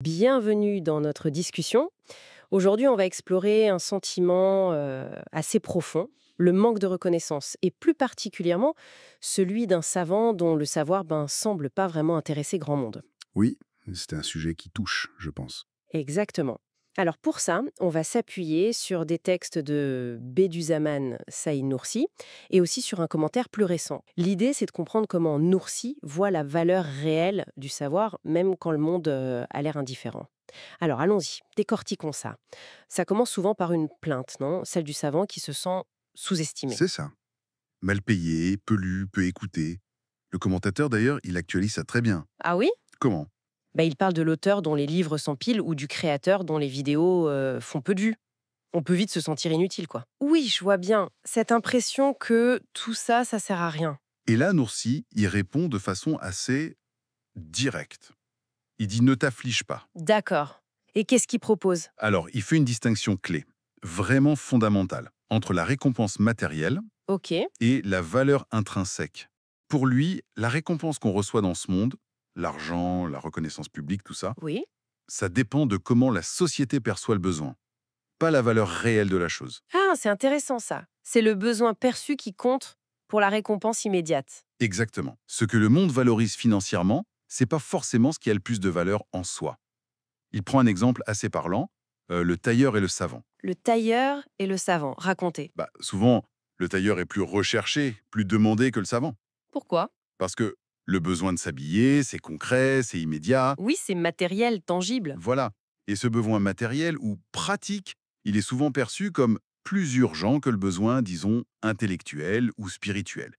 Bienvenue dans notre discussion. Aujourd'hui, on va explorer un sentiment assez profond, le manque de reconnaissance, et plus particulièrement celui d'un savant dont le savoir semble pas vraiment intéresser grand monde. Oui, c'est un sujet qui touche, je pense. Exactement. Alors pour ça, on va s'appuyer sur des textes de Bediüzzaman Said Nursi et aussi sur un commentaire plus récent. L'idée, c'est de comprendre comment Nursi voit la valeur réelle du savoir, même quand le monde a l'air indifférent. Alors allons-y, décortiquons ça. Ça commence souvent par une plainte, non? Celle du savant qui se sent sous-estimé. C'est ça. Mal payé, peu lu, peu écouté. Le commentateur, d'ailleurs, il actualise ça très bien. Ah oui? Comment? Il parle de l'auteur dont les livres s'empilent ou du créateur dont les vidéos font peu de vues. On peut vite se sentir inutile, quoi. Oui, je vois bien. Cette impression que tout ça, ça sert à rien. Et là, Noursi, il répond de façon assez directe. Il dit ne t'afflige pas. D'accord. Et qu'est-ce qu'il propose? Alors, il fait une distinction clé, vraiment fondamentale, entre la récompense matérielle Ok. et la valeur intrinsèque. Pour lui, la récompense qu'on reçoit dans ce monde, l'argent, la reconnaissance publique, tout ça, Oui. ça dépend de comment la société perçoit le besoin, pas la valeur réelle de la chose. Ah, c'est intéressant ça. C'est le besoin perçu qui compte pour la récompense immédiate. Exactement. Ce que le monde valorise financièrement, c'est pas forcément ce qui a le plus de valeur en soi. Il prend un exemple assez parlant, le tailleur et le savant. Le tailleur et le savant. Racontez. Souvent, le tailleur est plus recherché, plus demandé que le savant. Pourquoi? Parce que le besoin de s'habiller, c'est concret, c'est immédiat, Oui, c'est matériel, tangible. voilà. Et ce besoin matériel ou pratique, il est souvent perçu comme plus urgent que le besoin, disons, intellectuel ou spirituel.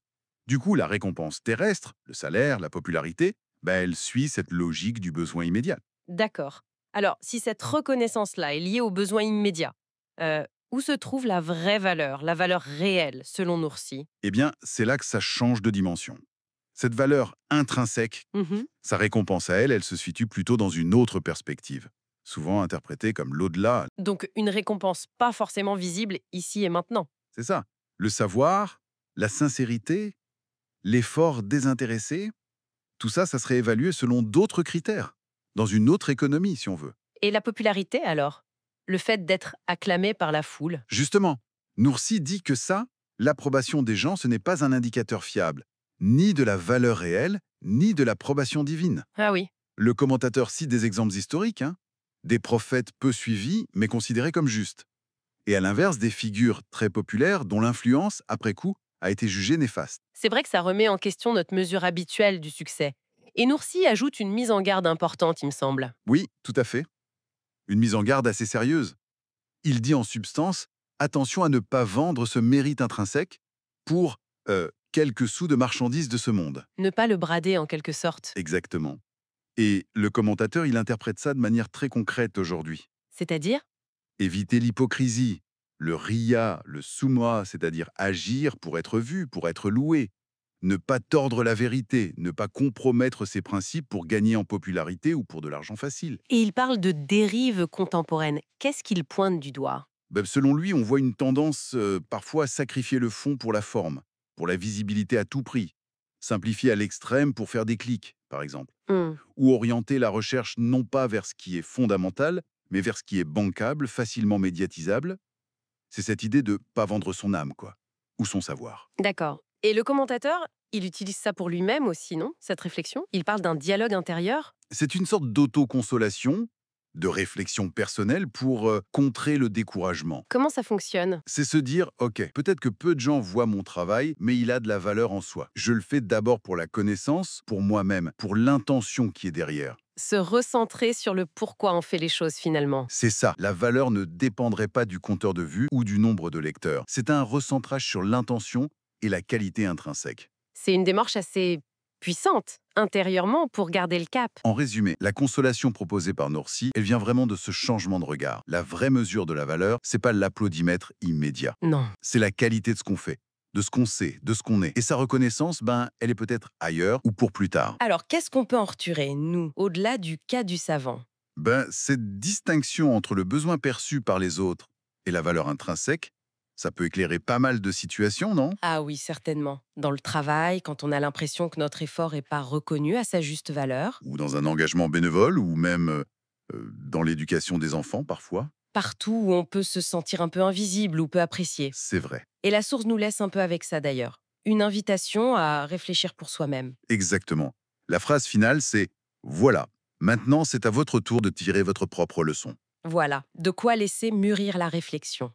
Du coup, la récompense terrestre, le salaire, la popularité, elle suit cette logique du besoin immédiat. D'accord. Alors, si cette reconnaissance-là est liée au besoin immédiat, euh, où se trouve la valeur réelle, selon Noursi? Eh bien, c'est là que ça change de dimension. Cette valeur intrinsèque, Mhm. sa récompense à elle, elle se situe plutôt dans une autre perspective, souvent interprétée comme l'au-delà. Donc, une récompense pas forcément visible ici et maintenant. C'est ça. Le savoir, la sincérité, l'effort désintéressé, tout ça, ça serait évalué selon d'autres critères, dans une autre économie, si on veut. Et la popularité, alors? Le fait d'être acclamé par la foule? Justement, Noursi dit que ça, l'approbation des gens, ce n'est pas un indicateur fiable, ni de la valeur réelle, ni de l'approbation divine. Ah oui. Le commentateur cite des exemples historiques, des prophètes peu suivis, mais considérés comme justes. Et à l'inverse, des figures très populaires dont l'influence, après coup, a été jugée néfaste. C'est vrai que ça remet en question notre mesure habituelle du succès. Et Noursi ajoute une mise en garde importante, il me semble. Oui, tout à fait. Une mise en garde assez sérieuse. Il dit en substance, attention à ne pas vendre ce mérite intrinsèque pour quelques sous de marchandises de ce monde. Ne pas le brader en quelque sorte. Exactement. Et le commentateur, il interprète ça de manière très concrète aujourd'hui. C'est-à-dire? Éviter l'hypocrisie, le riya, le summa, c'est-à-dire agir pour être vu, pour être loué. Ne pas tordre la vérité, ne pas compromettre ses principes pour gagner en popularité ou pour de l'argent facile. Et il parle de dérive contemporaine. Qu'est-ce qu'il pointe du doigt? Selon lui, on voit une tendance parfois à sacrifier le fond pour la forme, pour la visibilité à tout prix. Simplifier à l'extrême pour faire des clics, par exemple. Hmm. Ou orienter la recherche non pas vers ce qui est fondamental, mais vers ce qui est bancable, facilement médiatisable. C'est cette idée de pas vendre son âme, quoi, ou son savoir. D'accord. Et le commentateur, il utilise ça pour lui-même aussi, non? Cette réflexion? Il parle d'un dialogue intérieur? C'est une sorte d'autoconsolation, de réflexion personnelle pour contrer le découragement. Comment ça fonctionne? C'est se dire, ok, peut-être que peu de gens voient mon travail, mais il a de la valeur en soi. Je le fais d'abord pour la connaissance, pour moi-même, pour l'intention qui est derrière. Se recentrer sur le pourquoi on fait les choses finalement. C'est ça, la valeur ne dépendrait pas du compteur de vues ou du nombre de lecteurs. C'est un recentrage sur l'intention et la qualité intrinsèque. C'est une démarche assez puissante, intérieurement, pour garder le cap. En résumé, la consolation proposée par Norcy, elle vient vraiment de ce changement de regard. La vraie mesure de la valeur, c'est pas l'applaudimètre immédiat. Non. C'est la qualité de ce qu'on fait, de ce qu'on sait, de ce qu'on est. Et sa reconnaissance, elle est peut-être ailleurs ou pour plus tard. Alors, qu'est-ce qu'on peut en retirer, nous, au-delà du cas du savant? Cette distinction entre le besoin perçu par les autres et la valeur intrinsèque, ça peut éclairer pas mal de situations, non? Ah oui, certainement. Dans le travail, quand on a l'impression que notre effort n'est pas reconnu à sa juste valeur. Ou dans un engagement bénévole, ou même Dans l'éducation des enfants, parfois, Partout où on peut se sentir un peu invisible ou peu apprécié. c'est vrai. Et la source nous laisse un peu avec ça d'ailleurs. Une invitation à réfléchir pour soi-même. Exactement. La phrase finale, c'est: «Voilà, maintenant c'est à votre tour de tirer votre propre leçon». Voilà, de quoi laisser mûrir la réflexion.